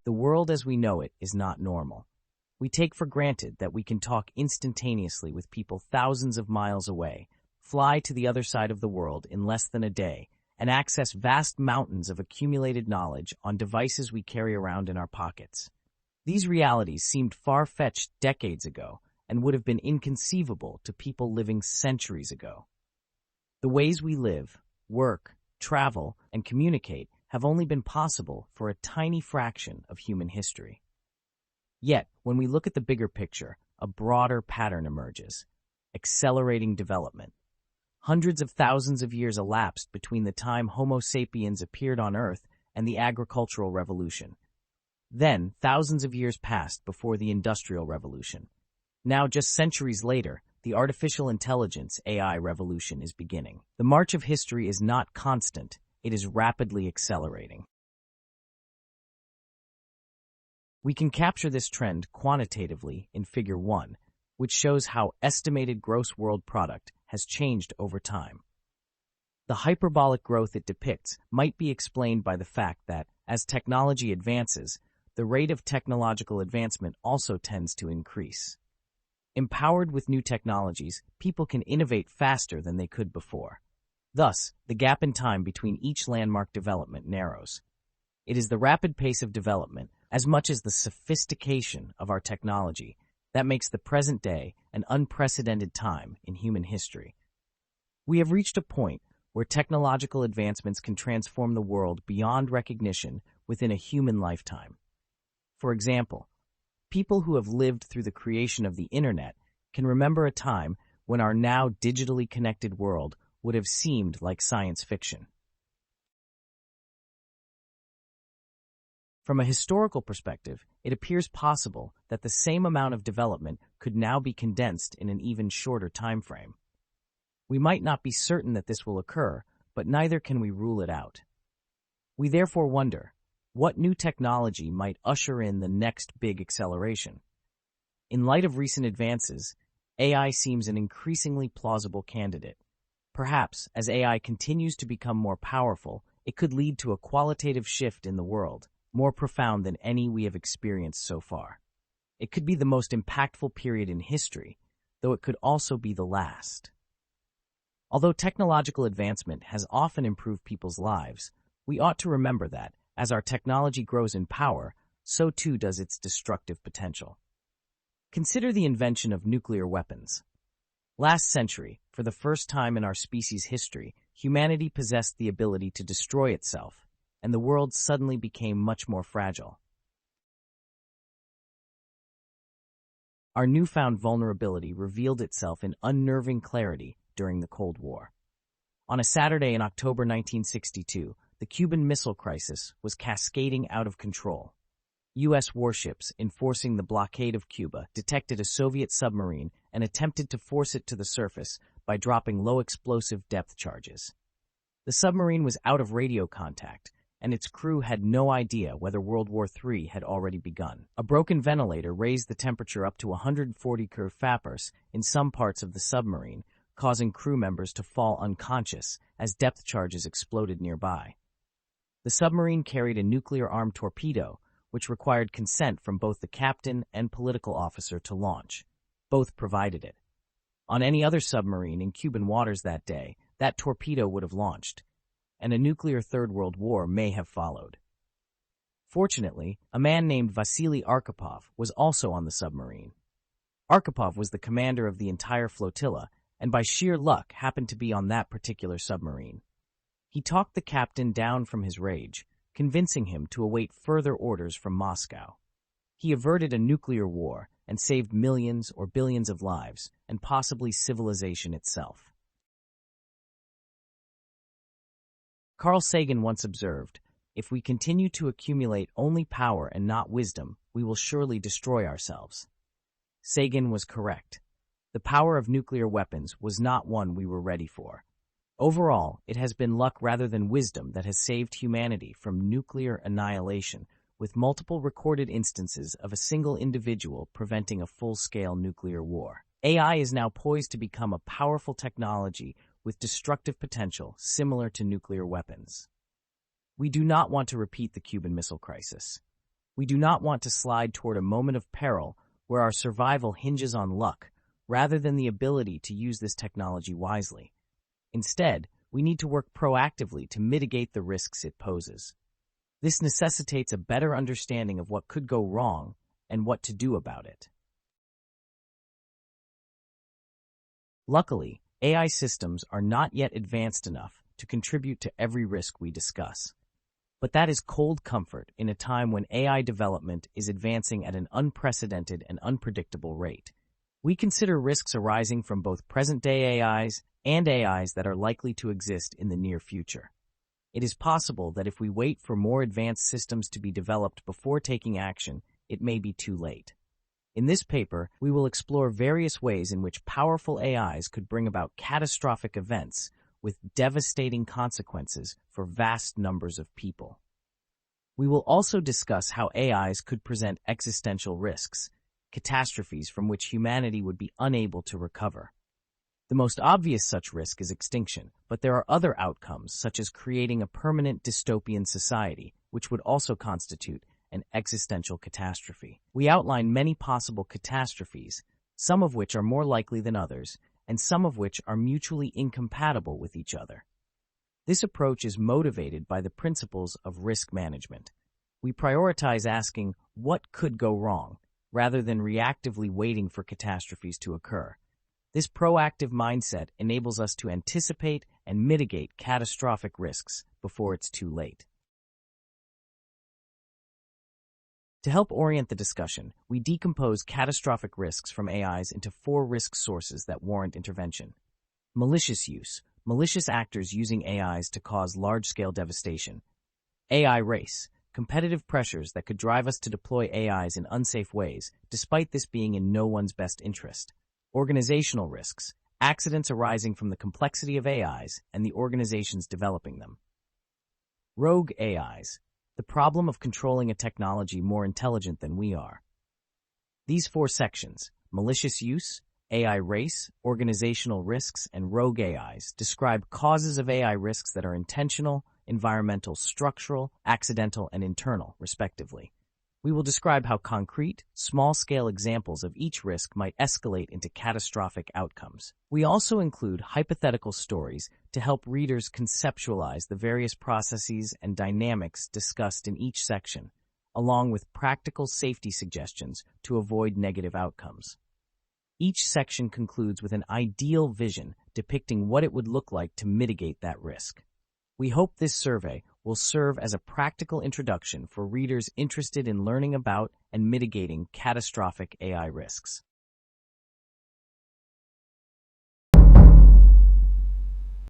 The world as we know it is not normal. We take for granted that we can talk instantaneously with people thousands of miles away, fly to the other side of the world in less than a day, and access vast mountains of accumulated knowledge on devices we carry around in our pockets. These realities seemed far-fetched decades ago and would have been inconceivable to people living centuries ago. The ways we live, work, travel, and communicate have only been possible for a tiny fraction of human history. Yet, when we look at the bigger picture, a broader pattern emerges: accelerating development. Hundreds of thousands of years elapsed between the time Homo sapiens appeared on Earth and the agricultural revolution. Then, thousands of years passed before the Industrial Revolution. Now, just centuries later, the artificial intelligence (AI) revolution is beginning. The march of history is not constant, it is rapidly accelerating. We can capture this trend quantitatively in Figure 1, which shows how estimated gross world product has changed over time. The hyperbolic growth it depicts might be explained by the fact that, as technology advances, the rate of technological advancement also tends to increase. Empowered with new technologies, people can innovate faster than they could before. Thus, the gap in time between each landmark development narrows. It is the rapid pace of development, as much as the sophistication of our technology, that makes the present day an unprecedented time in human history. We have reached a point where technological advancements can transform the world beyond recognition within a human lifetime. For example, people who have lived through the creation of the Internet can remember a time when our now digitally connected world would have seemed like science fiction. From a historical perspective, it appears possible that the same amount of development could now be condensed in an even shorter time frame. We might not be certain that this will occur, but neither can we rule it out. We therefore wonder, what new technology might usher in the next big acceleration? In light of recent advances, AI seems an increasingly plausible candidate. Perhaps, as AI continues to become more powerful, it could lead to a qualitative shift in the world, more profound than any we have experienced so far. It could be the most impactful period in history, though it could also be the last. Although technological advancement has often improved people's lives, we ought to remember that, as our technology grows in power, so too does its destructive potential. Consider the invention of nuclear weapons. Last century, for the first time in our species' history, humanity possessed the ability to destroy itself, and the world suddenly became much more fragile. Our newfound vulnerability revealed itself in unnerving clarity during the Cold War. On a Saturday in October 1962, the Cuban Missile Crisis was cascading out of control. U.S. warships enforcing the blockade of Cuba detected a Soviet submarine and attempted to force it to the surface by dropping low-explosive depth charges. The submarine was out of radio contact, and its crew had no idea whether World War III had already begun. A broken ventilator raised the temperature up to 140 kPa in some parts of the submarine, causing crew members to fall unconscious as depth charges exploded nearby. The submarine carried a nuclear-armed torpedo, which required consent from both the captain and political officer to launch. Both provided it. On any other submarine in Cuban waters that day, that torpedo would have launched, and a nuclear Third World War may have followed. Fortunately, a man named Vasily Arkhipov was also on the submarine. Arkhipov was the commander of the entire flotilla, and by sheer luck happened to be on that particular submarine. He talked the captain down from his rage, convincing him to await further orders from Moscow. He averted a nuclear war and saved millions or billions of lives, and possibly civilization itself. Carl Sagan once observed, "If we continue to accumulate only power and not wisdom, we will surely destroy ourselves." Sagan was correct. The power of nuclear weapons was not one we were ready for. Overall, it has been luck rather than wisdom that has saved humanity from nuclear annihilation, with multiple recorded instances of a single individual preventing a full-scale nuclear war. AI is now poised to become a powerful technology with destructive potential similar to nuclear weapons. We do not want to repeat the Cuban Missile Crisis. We do not want to slide toward a moment of peril where our survival hinges on luck, rather than the ability to use this technology wisely. Instead, we need to work proactively to mitigate the risks it poses. This necessitates a better understanding of what could go wrong and what to do about it. Luckily, AI systems are not yet advanced enough to contribute to every risk we discuss. But that is cold comfort in a time when AI development is advancing at an unprecedented and unpredictable rate. We consider risks arising from both present-day AIs and AIs that are likely to exist in the near future. It is possible that if we wait for more advanced systems to be developed before taking action, it may be too late. In this paper, we will explore various ways in which powerful AIs could bring about catastrophic events with devastating consequences for vast numbers of people. We will also discuss how AIs could present existential risks, catastrophes from which humanity would be unable to recover. The most obvious such risk is extinction, but there are other outcomes, such as creating a permanent dystopian society, which would also constitute an existential catastrophe. We outline many possible catastrophes, some of which are more likely than others, and some of which are mutually incompatible with each other. This approach is motivated by the principles of risk management. We prioritize asking what could go wrong, rather than reactively waiting for catastrophes to occur. This proactive mindset enables us to anticipate and mitigate catastrophic risks before it's too late. To help orient the discussion, we decompose catastrophic risks from AIs into 4 risk sources that warrant intervention. Malicious use, malicious actors using AIs to cause large-scale devastation. AI race, competitive pressures that could drive us to deploy AIs in unsafe ways, despite this being in no one's best interest. Organizational risks, accidents arising from the complexity of AIs and the organizations developing them. Rogue AIs, the problem of controlling a technology more intelligent than we are. These 4 sections, malicious use, AI race, organizational risks, and rogue AIs, describe causes of AI risks that are intentional, environmental, structural, accidental, and internal, respectively. We will describe how concrete, small-scale examples of each risk might escalate into catastrophic outcomes. We also include hypothetical stories to help readers conceptualize the various processes and dynamics discussed in each section, along with practical safety suggestions to avoid negative outcomes. Each section concludes with an ideal vision depicting what it would look like to mitigate that risk. We hope this survey will serve as a practical introduction for readers interested in learning about and mitigating catastrophic AI risks.